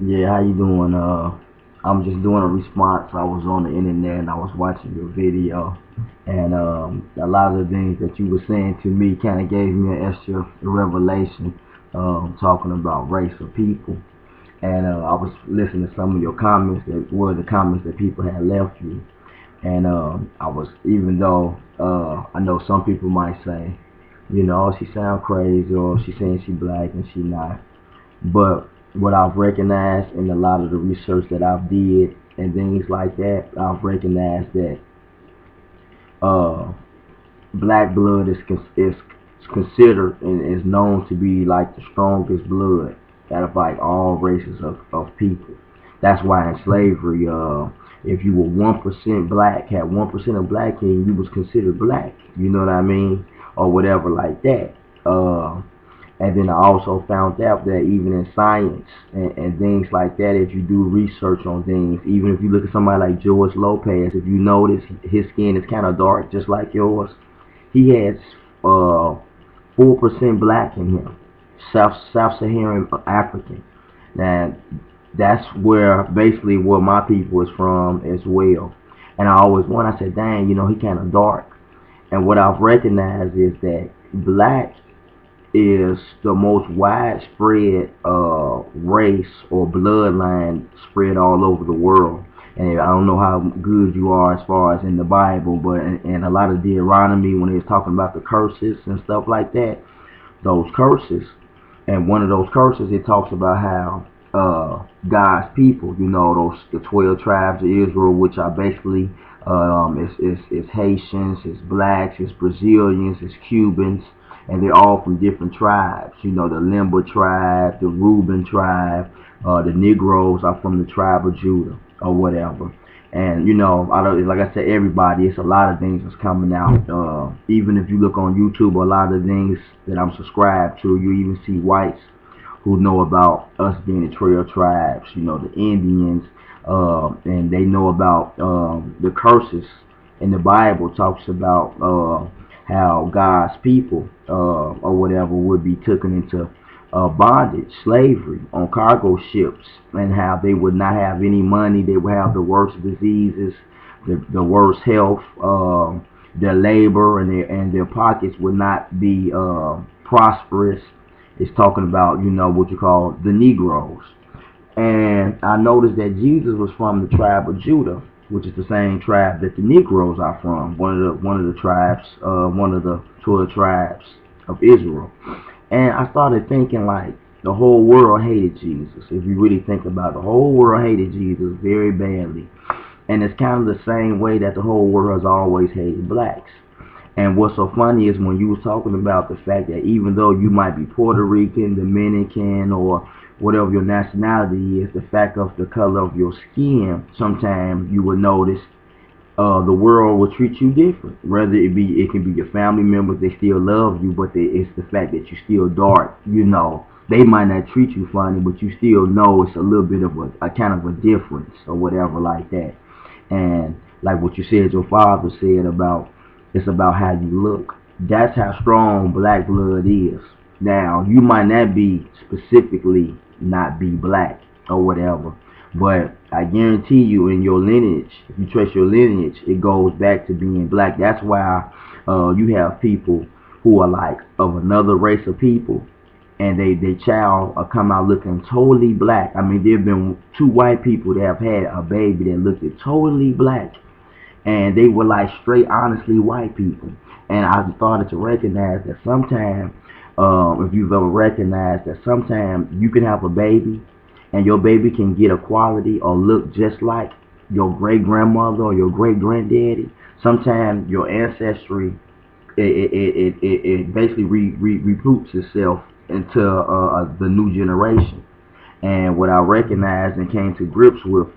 Yeah, how you doing? I'm just doing a response. I was on the internet and I was watching your video, and a lot of the things that you were saying to me kind of gave me an extra revelation, talking about race of people. And I was listening to some of your comments that were the comments that people had left you, and I was even though I know some people might say, she sound crazy or she saying she black and she not. But what I've recognized in a lot of the research that I've did and things like that, I've recognized that uh, black blood is considered and is known to be like the strongest blood out of like all races of people. That's why in slavery, if you were 1% black, had 1% of black in you, you was considered black. You know what I mean, or whatever like that. And then I also found out that even in science and things like that, if you do research on things, even if you look at somebody like George Lopez, if you notice his skin is kind of dark, just like yours. He has 4% black in him, South Saharan African. Now that's where basically where my people is from as well. And I always wonder, I said, dang, he kind of dark. And what I've recognized is that black is the most widespread race or bloodline spread all over the world. And I don't know how good you are as far as in the Bible, but in a lot of Deuteronomy, when it's talking about the curses and stuff like that, those curses, and one of those curses, it talks about how God's people, those the 12 tribes of Israel, which are basically it's Haitians, it's blacks, it's Brazilians, it's Cubans, and they're all from different tribes. The Limba tribe, the Reuben tribe, the Negroes are from the tribe of Judah or whatever. And I don't, like I said, everybody. It's a lot of things that's coming out. Even if you look on YouTube, a lot of things that I'm subscribed to, you even see whites who know about us being the trail tribes. The Indians, and they know about the curses. In the Bible talks about how God's people or whatever would be taken into bondage, slavery on cargo ships, and how they would not have any money. They would have the worst diseases, the worst health. Their labor and their pockets would not be prosperous. It's talking about what you call the Negroes. And I noticed that Jesus was from the tribe of Judah, which is the same tribe that the Negroes are from. One of the tribes, one of the 12 tribes of Israel. And I started thinking like the whole world hated Jesus. If you really think about it, the whole world hated Jesus very badly. And it's kind of the same way that the whole world has always hated blacks. And what's so funny is when you was talking about the fact that even though you might be Puerto Rican, Dominican, or whatever your nationality is, the fact of the color of your skin, sometimes you will notice the world will treat you different. Whether it can be your family members, they still love you, but it's the fact that you're still dark. They might not treat you funny, but you still know it's a little bit of a kind of a difference or whatever like that. And like what you said, your father said about it's about how you look. That's how strong black blood is. Now you might not be specifically not be black or whatever, but I guarantee you in your lineage, if you trace your lineage, it goes back to being black. That's why you have people who are like of another race of people and they child come out looking totally black. I mean, there have been two white people that have had a baby that looked totally black, and they were like straight, honestly white people. And I started to recognize that sometimes, if you've ever recognized that sometimes you can have a baby, and your baby can get a quality or look just like your great grandmother or your great granddaddy. Sometimes your ancestry it basically recruits itself into the new generation. And what I recognized and came to grips with,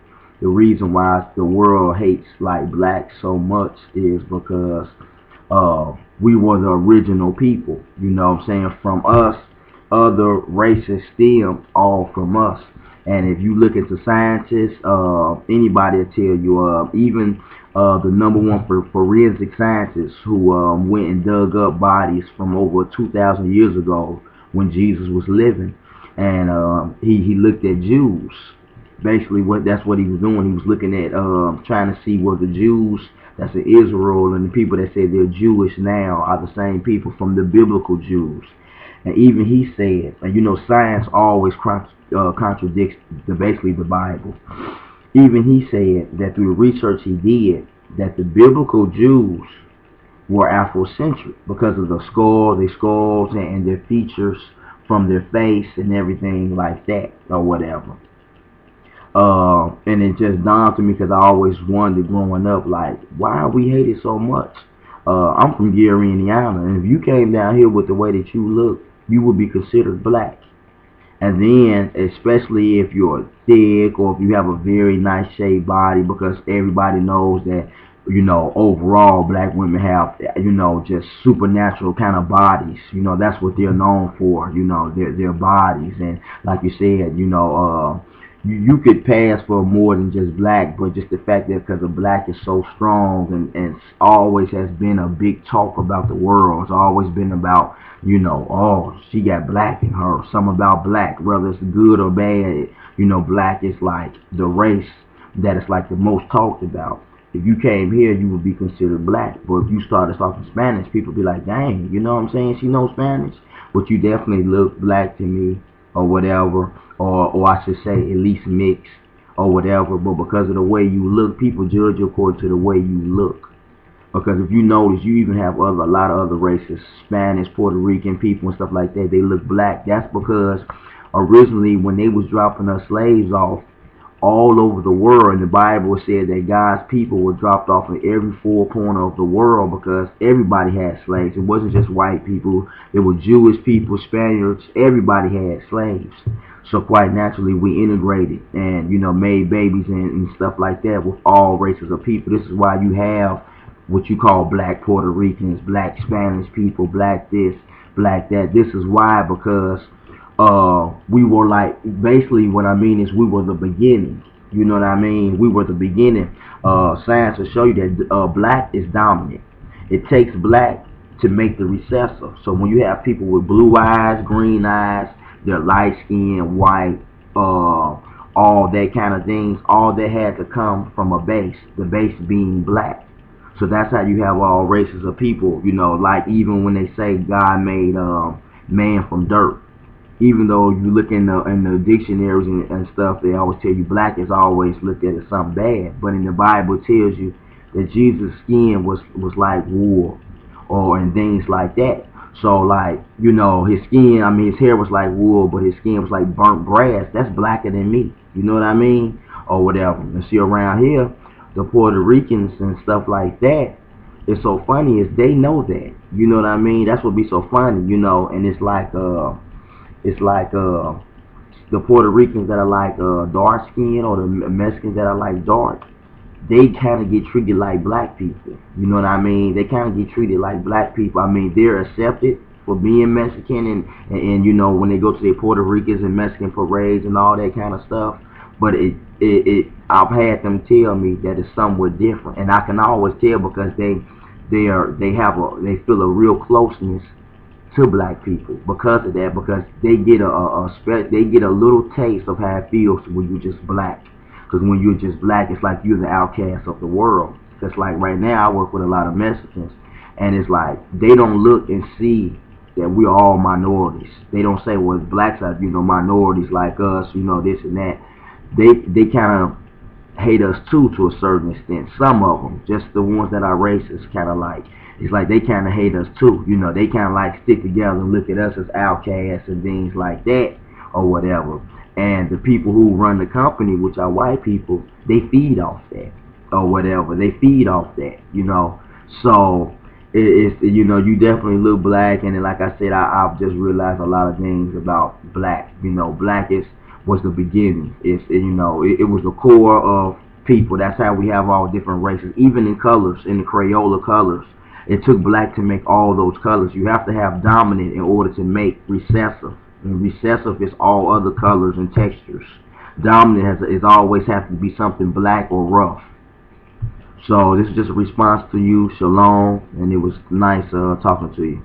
the reason why the world hates like blacks so much is because we were the original people. You know what I'm saying? From us, other races stem all from us. And if you look into scientists, anybody will tell you, even the number one for forensic scientists who went and dug up bodies from over 2,000 years ago when Jesus was living. and he looked at Jews. Basically, that's what he was doing. He was looking at trying to see what the Jews that's in Israel and the people that say they're Jewish now are the same people from the biblical Jews. And even he said, and science always contradicts basically the Bible. Even he said that through the research he did, that the biblical Jews were Afrocentric because of their skulls and their features from their face and everything like that or whatever. And it just dawned to me because I always wondered growing up, like, why we hated so much? I'm from Gary, Indiana, and if you came down here with the way that you look, you would be considered black. And then, especially if you're thick or if you have a very nice shaped body, because everybody knows that, overall black women have, just supernatural kind of bodies. That's what they're known for, their bodies. And like you said, you could pass for more than just black, but just the fact that because of black is so strong and always has been a big talk about the world. It's always been about, oh, she got black in her. Something about black, whether it's good or bad. Black is like the race that is like the most talked about. If you came here, you would be considered black. But if you started talking Spanish, people would be like, dang, you know what I'm saying? She knows Spanish. But you definitely look black to me or whatever. Or I should say at least mixed or whatever. But because of the way you look, people judge you according to the way you look. Because if you notice, you even have a lot of other races, Spanish, Puerto Rican people and stuff like that, they look black. That's because originally when they was dropping us slaves off all over the world, and the Bible said that God's people were dropped off in every four corner of the world because everybody had slaves. It wasn't just white people. It was Jewish people, Spaniards, everybody had slaves. So quite naturally we integrated and, made babies and stuff like that with all races of people. This is why you have what you call black Puerto Ricans, black Spanish people, black this, black that. This is why, because we were like, basically what I mean is we were the beginning. You know what I mean? We were the beginning. Science will show you that black is dominant. It takes black to make the recessive. So when you have people with blue eyes, green eyes, they're light skinned, white, all that kind of things, all that had to come from a base, the base being black. So that's how you have all races of people, like even when they say God made man from dirt. Even though you look in the dictionaries and stuff, they always tell you black is always looked at as something bad. But in the Bible it tells you that Jesus' skin was like wool or and things like that. So like, his skin, his hair was like wool, but his skin was like burnt brass. That's blacker than me. You know what I mean? Or whatever. And see around here, the Puerto Ricans and stuff like that, it's so funny is they know that. You know what I mean? That's what be so funny, and it's like the Puerto Ricans that are like dark skin or the Mexicans that are like dark, they kind of get treated like black people. You know what I mean? They kind of get treated like black people. They're accepted for being Mexican and when they go to their Puerto Ricans and Mexican parades and all that kind of stuff. But I've had them tell me that it's somewhat different, and I can always tell because they feel a real closeness to black people because of that, because they get a little taste of how it feels when you're just black. Because when you're just black, it's like you're the outcast of the world. Just like right now, I work with a lot of Mexicans, and it's like they don't look and see that we're all minorities. They don't say, well, blacks are minorities like us, this and that. They kind of hate us too to a certain extent. Some of them, just the ones that are racist, kind of like, it's like they kind of hate us too. They kind of like stick together and look at us as outcasts and things like that or whatever. And the people who run the company, which are white people, they feed off that or whatever. They feed off that, So it's you definitely look black, and then, like I said, I've just realized a lot of things about black. Black was the beginning. It was the core of people. That's how we have all different races, even in colors, in the Crayola colors. It took black to make all those colors. You have to have dominant in order to make recessive. And recessive is all other colors and textures. Dominant is always have to be something black or rough. So this is just a response to you. Shalom, and it was nice talking to you.